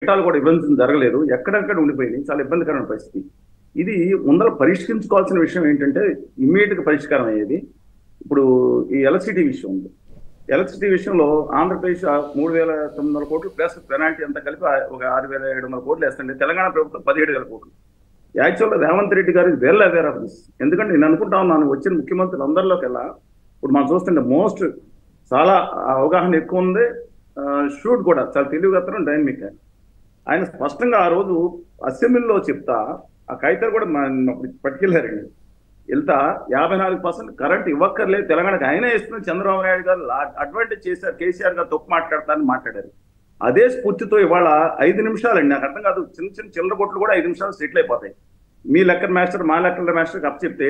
డేటాలు కూడా ఇవ్వాల్సింది జరగలేదు, ఎక్కడెక్కడ ఉండిపోయింది, చాలా ఇబ్బందికరమైన పరిస్థితి. ఇది ముందర పరిష్కరించుకోవాల్సిన విషయం ఏంటంటే ఇమ్మీడియట్ గా పరిష్కారం అయ్యేది. ఇప్పుడు ఈ ఎలక్ట్రిసిటీ విషయం ఉంది. ఎలక్ట్రిసిటీ విషయంలో ఆంధ్రప్రదేశ్ 3,900 కోట్లు ప్లస్ పెనాల్టీ అంతా కలిపి ఒక 6,700 కోట్లు వేస్తుంది. తెలంగాణ ప్రభుత్వం 17,000 కోట్లు. యాక్చువల్గా రేవంత్ రెడ్డి గారు వెల్ అవేర్ ఆఫ్ దిస్. ఎందుకంటే నేను అనుకుంటా ఉన్నాను, వచ్చిన ముఖ్యమంత్రులు అందరిలోకెల్లా ఇప్పుడు మనం చూస్తుంటే మోస్ట్ చాలా అవగాహన ఎక్కువ ఉంది, షూట్ కూడా చాలా తెలివిగత్తరం, డైనమిక్. ఆయన స్పష్టంగా ఆ రోజు అసెంబ్లీలో చెప్తా, ఆ కాగితాలు కూడా పట్టుకెళ్ళారండి. వెళ్తా 54% కరెంట్ ఇవ్వక్కర్లేదు తెలంగాణకు, ఆయనే ఇస్తున్న చంద్రబాబు నాయుడు గారు అడ్వాంటేజ్ చేశారు, కేసీఆర్ గారు తప్పు మాట్లాడతారని మాట్లాడారు. అదే స్ఫూర్తితో ఇవాళ 5 నిమిషాలండి, నాకు అర్థం కాదు, చిన్న చిన్న చిల్లర కొట్లు కూడా 5 నిమిషాలు సెటిల్ అయిపోతాయి. మీ లెక్కర్ మాస్టర్ మా లెక్కల మాస్టర్కి అప్ చెప్తే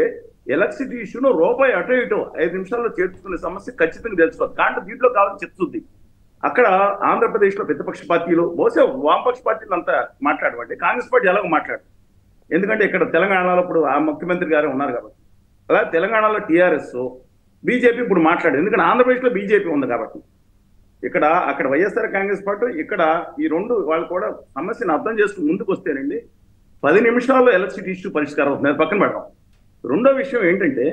ఎలక్ట్రిసిటీ ఇష్యూను రూపాయి అటో ఇటో 5 నిమిషాల్లో చేర్చుకునే సమస్య ఖచ్చితంగా తెలుసుకోవాలి. కానీ దీంట్లో కావాలని చెప్తుంది. అక్కడ ఆంధ్రప్రదేశ్లో ప్రతిపక్ష పార్టీలు, బహుశా వామపక్ష పార్టీలు అంతా మాట్లాడవండి, కాంగ్రెస్ పార్టీ ఎలాగో మాట్లాడు, ఎందుకంటే ఇక్కడ తెలంగాణలో ఇప్పుడు ఆ ముఖ్యమంత్రి గారే ఉన్నారు కాబట్టి. అలా తెలంగాణలో టీఆర్ఎస్, బీజేపీ ఇప్పుడు మాట్లాడు, ఎందుకంటే ఆంధ్రప్రదేశ్లో బీజేపీ ఉంది కాబట్టి. అక్కడ వైఎస్ఆర్ కాంగ్రెస్ పార్టీ, ఇక్కడ ఈ రెండు వాళ్ళు కూడా సమస్యను అర్థం చేసుకుని ముందుకు వస్తేనండి 10 నిమిషాల్లో ఎలక్ట్రిసిటీ ఇష్యూ పరిష్కారం అవుతుంది. అది పక్కన పెడదాం. రెండో విషయం ఏంటంటే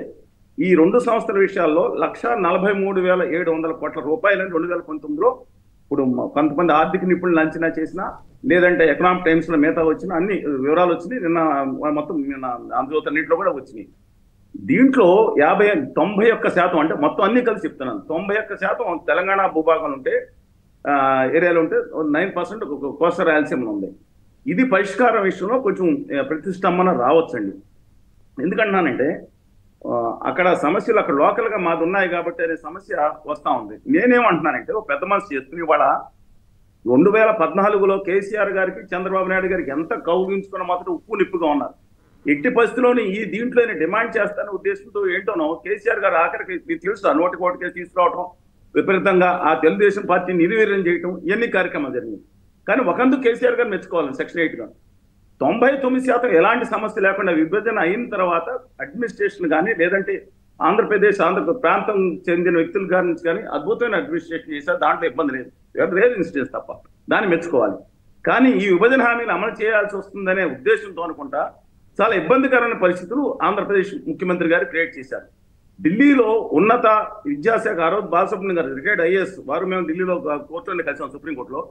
ఈ రెండు సంస్థల విషయాల్లో 1,43,700 కోట్ల రూపాయలని 2019లో ఇప్పుడు కొంతమంది ఆర్థిక నిపుణులు అంచనా చేసినా, లేదంటే ఎకనామిక్ టైమ్స్ లో మిగతా వచ్చిన అన్ని వివరాలు వచ్చినాయి. నిన్న ఆంధ్రజ్యోతిలో కూడా వచ్చినాయి. దీంట్లో 91% అంటే మొత్తం అన్ని కలిసి చెప్తున్నాను, 91% తెలంగాణ భూభాగం ఉంటే ఏరియాలో ఉంటే 9% కోస్తా రాయలసీమలో ఉంది. ఇది పరిష్కారం విషయంలో కొంచెం ప్రతిష్టంభన రావచ్చండి. ఎందుకంటున్నానంటే అక్కడ సమస్యలు అక్కడ లోకల్ గా మాది ఉన్నాయి కాబట్టి అనే సమస్య వస్తా ఉంది. నేనేమంటున్నానంటే ఒక పెద్ద మనసు చేసుకుని ఇవాళ 2014లో కేసీఆర్ గారికి చంద్రబాబు నాయుడు గారికి ఎంత కౌగిలించుకున్న మాత్రం ఉప్పు నిప్పుగా ఉన్నారు. ఎట్టి పరిస్థితిలోని ఈ దీంట్లోనే డిమాండ్ చేస్తానే ఉద్దేశంతో ఏంటోనో కేసీఆర్ గారు ఆఖరికి మీకు తెలుసు, నోటి కోటికే తీసుకురావటం, విపరీతంగా ఆ తెలుగుదేశం పార్టీని నిర్వీర్యం చేయటం, ఇవన్నీ కార్యక్రమాలు జరిగింది. కానీ ఒకందుకు కేసీఆర్ గారు మెచ్చుకోవాలి. సెక్షన్ 8 గా 99% ఎలాంటి సమస్య లేకుండా విభజన అయిన తర్వాత అడ్మినిస్ట్రేషన్ కానీ, లేదంటే ఆంధ్ర ప్రాంతం చెందిన వ్యక్తుల గారి నుంచి కానీ అద్భుతమైన అడ్మినిస్ట్రేషన్ చేశారు. దాంట్లో ఇబ్బంది లేదు, రేర్ ఇన్సిడెన్స్ తప్ప, దాన్ని మెచ్చుకోవాలి. కానీ ఈ విభజన హామీలు అమలు చేయాల్సి వస్తుందనే ఉద్దేశంతో అనుకుంటా చాలా ఇబ్బందికరమైన పరిస్థితులు ఆంధ్రప్రదేశ్ ముఖ్యమంత్రి గారు క్రియేట్ చేశారు. ఢిల్లీలో ఉన్నత విద్యాశాఖ ఆ రోజు బాలసుబ్రహ్మణ్యం గారు రిటైర్డ్ ఐఏఎస్ వారు, మేము ఢిల్లీలో కోర్టులోనే కలిసాం, సుప్రీంకోర్టులో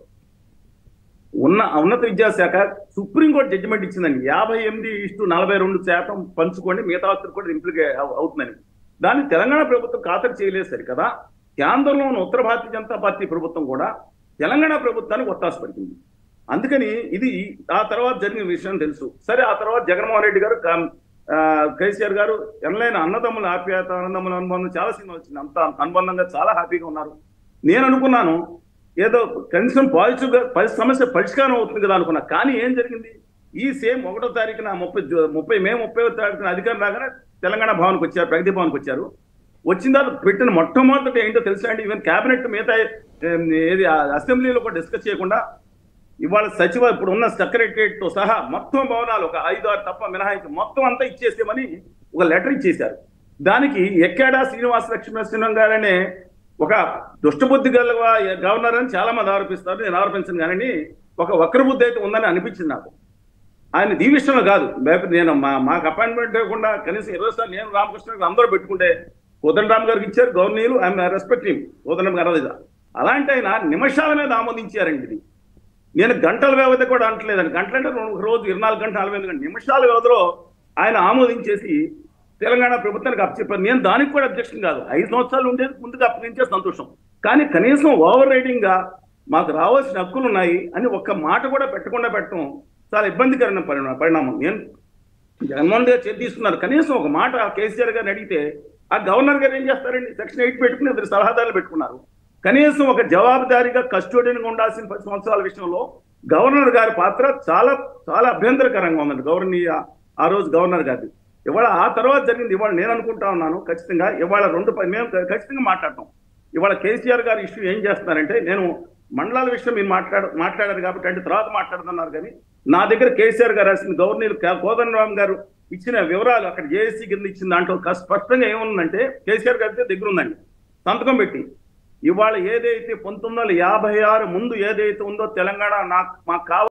ఉన్నత విద్యాశాఖ సుప్రీంకోర్టు జడ్జిమెంట్ ఇచ్చిందండి. 58:42% పంచుకోండి, మిగతా కూడా ఇంప్లికేట్ అవుతుందని. దాన్ని తెలంగాణ ప్రభుత్వం ఖాతరు చేయలేదు సరికదా. కేంద్రంలో ఉన్న ఉత్తర భారతీయ జనతా పార్టీ ప్రభుత్వం కూడా తెలంగాణ ప్రభుత్వానికి ఒత్తాస పడుతుంది. అందుకని ఇది ఆ తర్వాత జరిగిన విషయం తెలుసు. సరే, ఆ తర్వాత జగన్మోహన్ రెడ్డి గారు, కేసీఆర్ గారు ఎనలైన అన్నదమ్ముల ఆప్యాయత, అన్నదమ్ముల అనుబంధం చాలా సినిమా వచ్చింది, అంత అనుబంధంగా చాలా హ్యాపీగా ఉన్నారు. నేను అనుకున్నాను ఏదో కనీసం పాజిటివ్గా సమస్య పరిష్కారం అవుతుంది కదా అనుకున్నా. కానీ ఏం జరిగింది, ఈ సేమ్ 1వ తారీఖున మే 30వ తారీఖున అధికారం రాగానే తెలంగాణ భవన్కి వచ్చారు, ప్రగతి భవన్కి వచ్చారు. వచ్చిన తర్వాత పెట్టిన మొట్టమొదటి ఏంటో తెలుసా అండి, ఈవెన్ క్యాబినెట్ మిగతా ఏది అసెంబ్లీలో కూడా డిస్కస్ చేయకుండా ఇవాళ ఇప్పుడు ఉన్న సెక్రటరియట్ తో సహా మొత్తం భవనాలు ఒక 5-6 తప్ప మినహాయించి మొత్తం అంతా ఇచ్చేసేమని ఒక లెటర్ ఇచ్చేశారు. దానికి ఎక్కాడా శ్రీనివాస లక్ష్మీనరసింహన్ గారనే ఒక దుష్టబుద్ధి గల గవర్నర్ అని చాలా మంది ఆరోపిస్తారు. నేను ఆరోపించను, కానీ ఒక వక్రబుద్ధి అయితే ఉందని అనిపించింది నాకు. ఆయన ఈ విషయంలో కాదు, నేను మాకు అపాయింట్మెంట్ లేకుండా కనీసం 20 సార్లు నేను రామకృష్ణ అందరూ పెట్టుకుంటే కోదండరామ్ గారికి ఇచ్చారు గవర్నీలు, ఐఎమ్ రెస్పెక్ట్ హిమ్, కోదండరామ్ గారు. అలాంటి ఆయన నిమిషాల మీద ఆమోదించారండి. ఇది నేను గంటల వ్యవధి కూడా అంటలేదండి, గంటలు అంటే రోజు 24 గంటలు 48 గంటలు, నిమిషాల వ్యవధిలో ఆయన ఆమోదించేసి తెలంగాణ ప్రభుత్వానికి అప్పచెప్పారు. నేను దానికి కూడా అబ్జెక్షన్ కాదు, 5 సంవత్సరాలు ఉండేది ముందుకు అప్పగించే సంతోషం. కానీ కనీసం ఓవర్ రైడింగ్ గా మాకు రావాల్సిన హక్కులు ఉన్నాయి అని ఒక్క మాట కూడా పెట్టకుండా పెట్టడం చాలా ఇబ్బందికరమైన పరిణామం. నేను జగన్మోహన్ గారు చేతి తీసుకున్నారు, కనీసం ఒక మాట కేసీఆర్ గారిని అడిగితే ఆ గవర్నర్ గారు ఏం చేస్తారండి, సెక్షన్ 8 పెట్టుకుని 2 సలహాదారులు పెట్టుకున్నారు. కనీసం ఒక జవాబుదారీగా కస్టోడియన్గా ఉండాల్సిన 10 సంవత్సరాల విషయంలో గవర్నర్ గారి పాత్ర చాలా చాలా అభ్యంతరకరంగా ఉందండి. ఆ రోజు గవర్నర్ గారిది. ఇవాళ ఆ తర్వాత జరిగింది. ఇవాళ నేను అనుకుంటా ఉన్నాను ఖచ్చితంగా ఇవాళ మేము ఖచ్చితంగా మాట్లాడతాం. ఇవాళ కేసీఆర్ గారి ఇష్యూ ఏం చేస్తున్నారంటే, నేను మండలాల విషయం మీరు మాట్లాడారు కాబట్టి అంటే తర్వాత మాట్లాడుతున్నారు, కానీ నా దగ్గర కేసీఆర్ గారు రాసిన గవర్నీలు కోదండరామ్ గారు ఇచ్చిన వివరాలు అక్కడ జేఏసీ కింద ఇచ్చిన దాంట్లో స్పష్టంగా ఏముందంటే, కేసీఆర్ గారి దగ్గర ఉందండి సంతకం పెట్టి ఇవాళ ఏదైతే 1956 ముందు ఏదైతే ఉందో తెలంగాణ మాకు కావాలి